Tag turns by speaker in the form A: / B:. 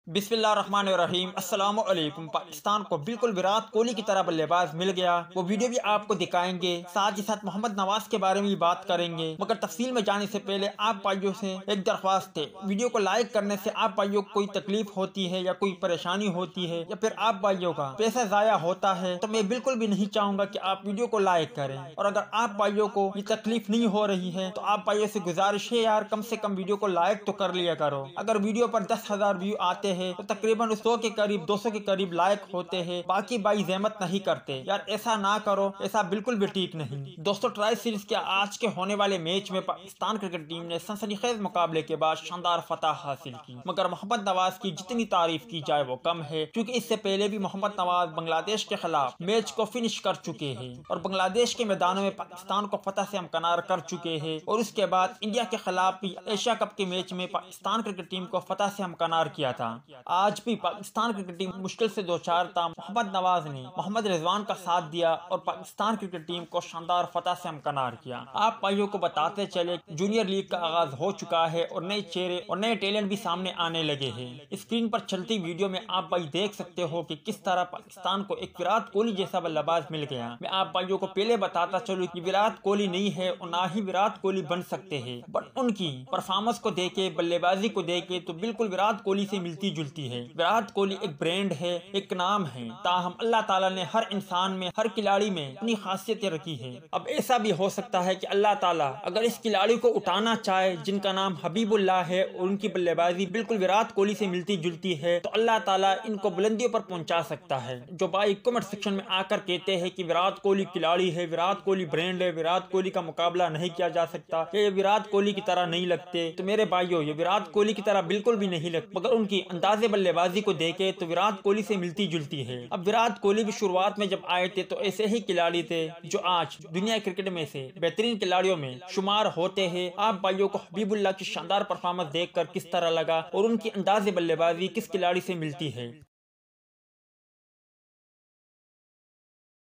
A: बिस्मिल्लाहिर्रहमानिर्रहीम अस्सलाम वालेकुम। पाकिस्तान को बिल्कुल विराट कोहली की तरह बल्लेबाज मिल गया। वो वीडियो भी आपको दिखाएंगे, साथ ही साथ मोहम्मद नवाज के बारे में भी बात करेंगे। मगर तफसील में जाने से पहले आप भाइयों से एक दरख्वास्त है, वीडियो को लाइक करने से आप भाइयों को कोई तकलीफ होती है या कोई परेशानी होती है या फिर आप भाइयों का पैसा जाया होता है तो मैं बिल्कुल भी नहीं चाहूंगा कि आप वीडियो को लाइक करें। और अगर आप भाइयों को ये तकलीफ नहीं हो रही है तो आप भाइयों से गुजारिश है यार, कम से कम वीडियो को लाइक तो कर लिया करो। अगर वीडियो पर 10,000 व्यू आते हैं तो तकरीबन 100 के करीब 200 के करीब लाइक होते हैं, बाकी भाई जहमत नहीं करते यार। ऐसा ना करो, ऐसा बिल्कुल भी ठीक नहीं। दोस्तों, ट्राई सीरीज के आज के होने वाले मैच में पाकिस्तान क्रिकेट टीम ने सनसनीखेज मुकाबले के बाद शानदार फतह हासिल की। मगर मोहम्मद नवाज की जितनी तारीफ की जाए वो कम है, क्योंकि इससे पहले भी मोहम्मद नवाज बांग्लादेश के खिलाफ मैच को फिनिश कर चुके हैं और बांग्लादेश के मैदानों में पाकिस्तान को फतह से हमकनार कर चुके हैं। और उसके बाद इंडिया के खिलाफ भी एशिया कप के मैच में पाकिस्तान क्रिकेट टीम को फतह से हमकनार किया था। आज भी पाकिस्तान क्रिकेट टीम मुश्किल से दो चार था। मोहम्मद नवाज ने मोहम्मद रिजवान का साथ दिया और पाकिस्तान क्रिकेट टीम को शानदार फतह से हमकनार किया। आप भाइयों को बताते चले, जूनियर लीग का आगाज हो चुका है और नए चेहरे और नए टैलेंट भी सामने आने लगे हैं। स्क्रीन पर चलती वीडियो में आप भाई देख सकते हो कि किस तरह पाकिस्तान को एक विराट कोहली जैसा बल्लेबाज मिल गया। मैं आप भाइयों को पहले बताता चलूं कि विराट कोहली नहीं है और ना ही विराट कोहली बन सकते हैं, बट उनकी परफॉर्मेंस को देखे, बल्लेबाजी को देखे तो बिल्कुल विराट कोहली से मिलती जुलती है। विराट कोहली एक ब्रांड है, एक नाम है। ताहम अल्लाह ताला ने हर इंसान में, हर खिलाड़ी में अपनी खासियतें रखी है। अब ऐसा भी हो सकता है कि अल्लाह ताला अगर इस खिलाड़ी को उठाना चाहे जिनका नाम हबीबुल्लाह है और उनकी बल्लेबाजी बिल्कुल विराट कोहली से मिलती जुलती है, तो अल्लाह ताला इनको बुलंदियों पर पहुंचा सकता है। जो भाई कमेंट सेक्शन में आकर कहते हैं कि विराट कोहली खिलाड़ी है, विराट कोहली ब्रांड है, विराट कोहली का मुकाबला नहीं किया जा सकता, ये विराट कोहली की तरह नहीं लगते, तो मेरे भाइयों ये विराट कोहली की तरह बिल्कुल भी नहीं लगते। मगर उनकी अंदाजे बल्लेबाजी को देखे तो विराट कोहली से मिलती जुलती है। अब विराट कोहली भी शुरुआत में जब आए थे तो ऐसे ही खिलाड़ी थे जो आज दुनिया क्रिकेट में से बेहतरीन खिलाड़ियों में शुमार होते हैं। आप भाइयों को हबीबुल्लाह की शानदार परफॉर्मेंस देखकर किस तरह लगा और उनकी अंदाजे बल्लेबाजी किस खिलाड़ी से मिलती है?